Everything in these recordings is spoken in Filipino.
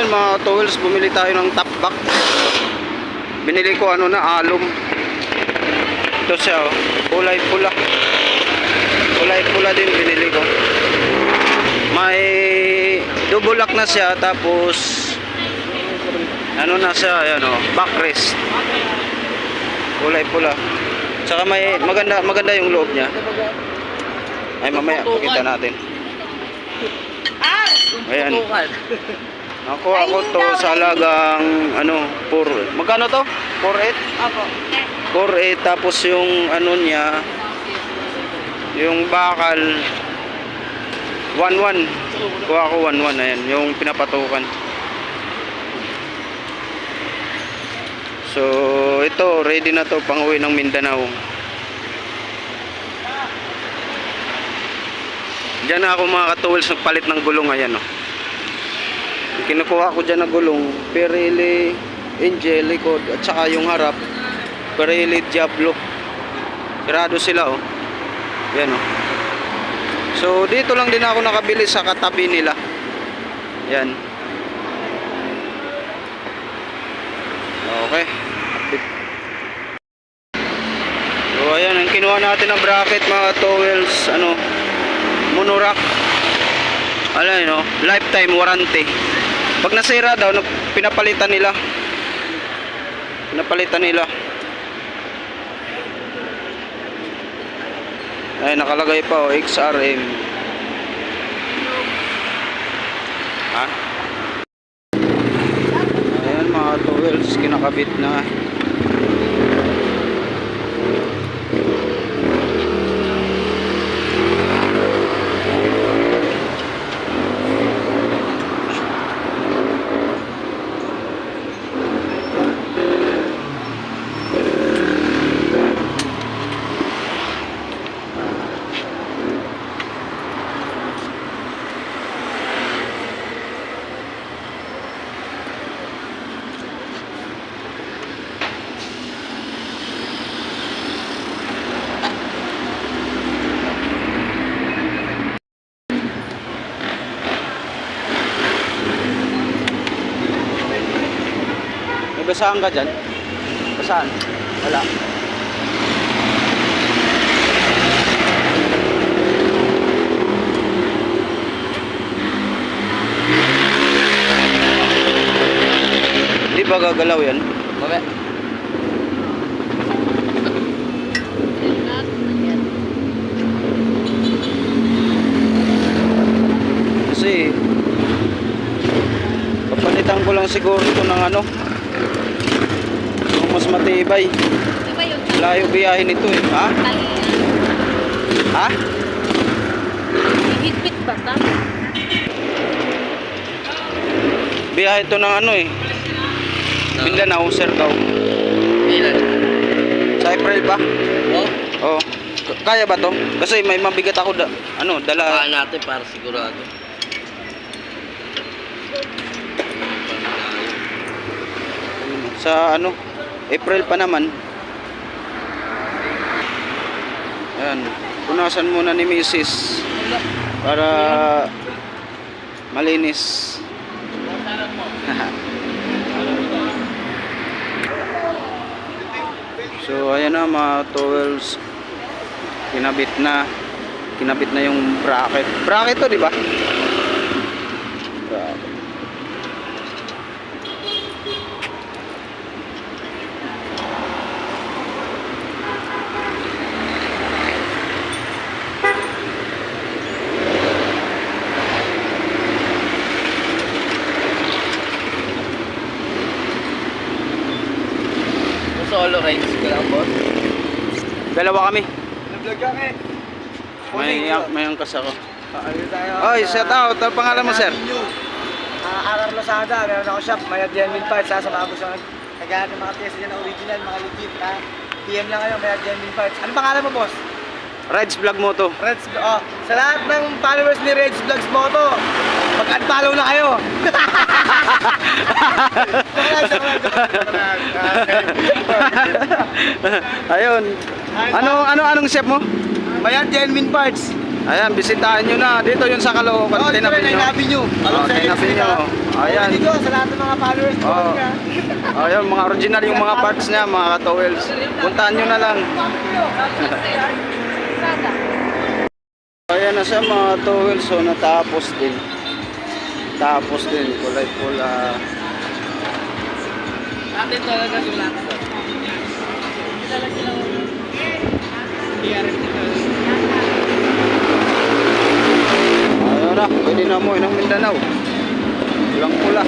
Ayun mga towels, bumili tayo ng top back. Binili ko ano na, alum. Ito siya oh, kulay pula. Kulay pula din binili ko. May double lock na siya, tapos ano na siya, ayan oh, backrest. Kulay pula. Tsaka may maganda yung loob niya. Ay mamaya pakita natin. Ayan. Nakuha ko to sa halagang ano, magkano to? 4.8? Opo. 4.8, tapos yung ano niya, yung bakal 1.1. Kuha ko 1.1, ayan, yung pinapatukan. So, ito, ready na to pang uwi ng Mindanao. Diyan na ako mga ka-tools nagpalit ng gulong, ayan oh. Kinukuha ko dyan na gulong, Pirelli Angel likod, at saka yung harap Pirelli Diablo. Sirado sila oh. Yan oh. So dito lang din ako nakabili sa katabi nila. Yan. Okay. So ayan, ang kinuha natin ng bracket mga towels, ano, monorack. Ano yun oh, lifetime warranty. Pag nasira daw, pinapalitan nila. Ay, nakalagay pa oh, XRM. Ha? Ayan mga towels, kinakabit na. May basahan ka dyan? Basahan? Wala. Hindi ba gagalaw yan? Bakit? Kasi papalitan ko lang siguro ito ng ano, mas matibay. Diba yun? Layo biyahe nito eh. Ha? Ha? Higpit ba ta? Biyahe ito ng ano eh. Mindanao, Siargao. Ilan? Sa April ba? Oh? Oo. Kaya ba to? Kasi may mabigat ako dala. Baka natin para sigurado. Sa ano? April pa naman. Ayan. Punasan muna ni Mrs. para malinis. So ayan na mga towels, kinabit na yung bracket to, di ba? Solo rides ko lang, boss. Dalawa kami. Nag-vlog kami. May angkas ako. Ayun tayo. Oy, shout out. Ang pangalan mo, sir? Arar Lazada, meron ako shop, may Genuine Parts, sa mga gusto naghahanap ng mga pyesa dyan na original, mga legit, ha? PM lang kayo, may Genuine Parts. Ano pangalan mo, boss? Reds Vlog Moto. Reds, sa lahat ng followers ni Reds Vlogs Moto, mag-unfollow na kayo. Ayun. Anong chef mo? May Genuine Parts. Ayan, bisitahin nyo na. Dito yun sa Caloocan. Oh, dito rin, Tinapin nyo. nainabin nyo. Oh, tinapin nyo. Ayan. Dito, sa lahat ng mga followers ko. Oh. Ayan, mga original yung mga parts niya, mga katowels. Puntahan nyo na lang. Ayan na siya mga towels. So, natapos din. Tapos din, kulay pula. Atin talaga sulat ko. Ayun na, pwede na mo ng Mindanao. Pulang pula.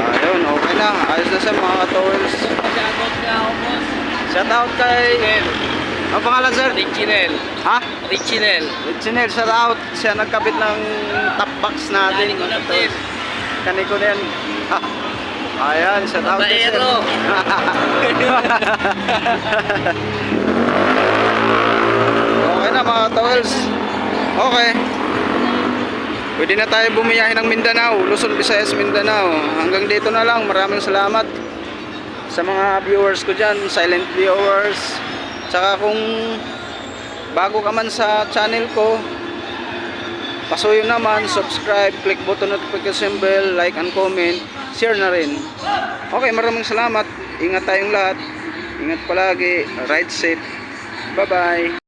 Ayun, okay na. Ayos na siya mga katowels. Shoutout nga ako, boss. Shout out kay... Ang pangalan sir? Richinel. Ha? Richinel. Chinel, shout out. Siya nagkabit ng top box natin. Dali ko na, Tim. Kaniko na yan. Ha? Ayan, shout out kay sir. Baero. Okay na mga towels. Okay. Pwede na tayo bumiyahe ng Mindanao, Luzon, Visayas, Mindanao. Hanggang dito na lang. Maraming salamat sa mga viewers ko dyan, silent viewers. Tsaka kung bago ka man sa channel ko, pasuyo naman, subscribe, click button notification bell, like and comment, share na rin. Okay, maraming salamat. Ingat tayong lahat. Ingat palagi. Ride safe. Bye-bye.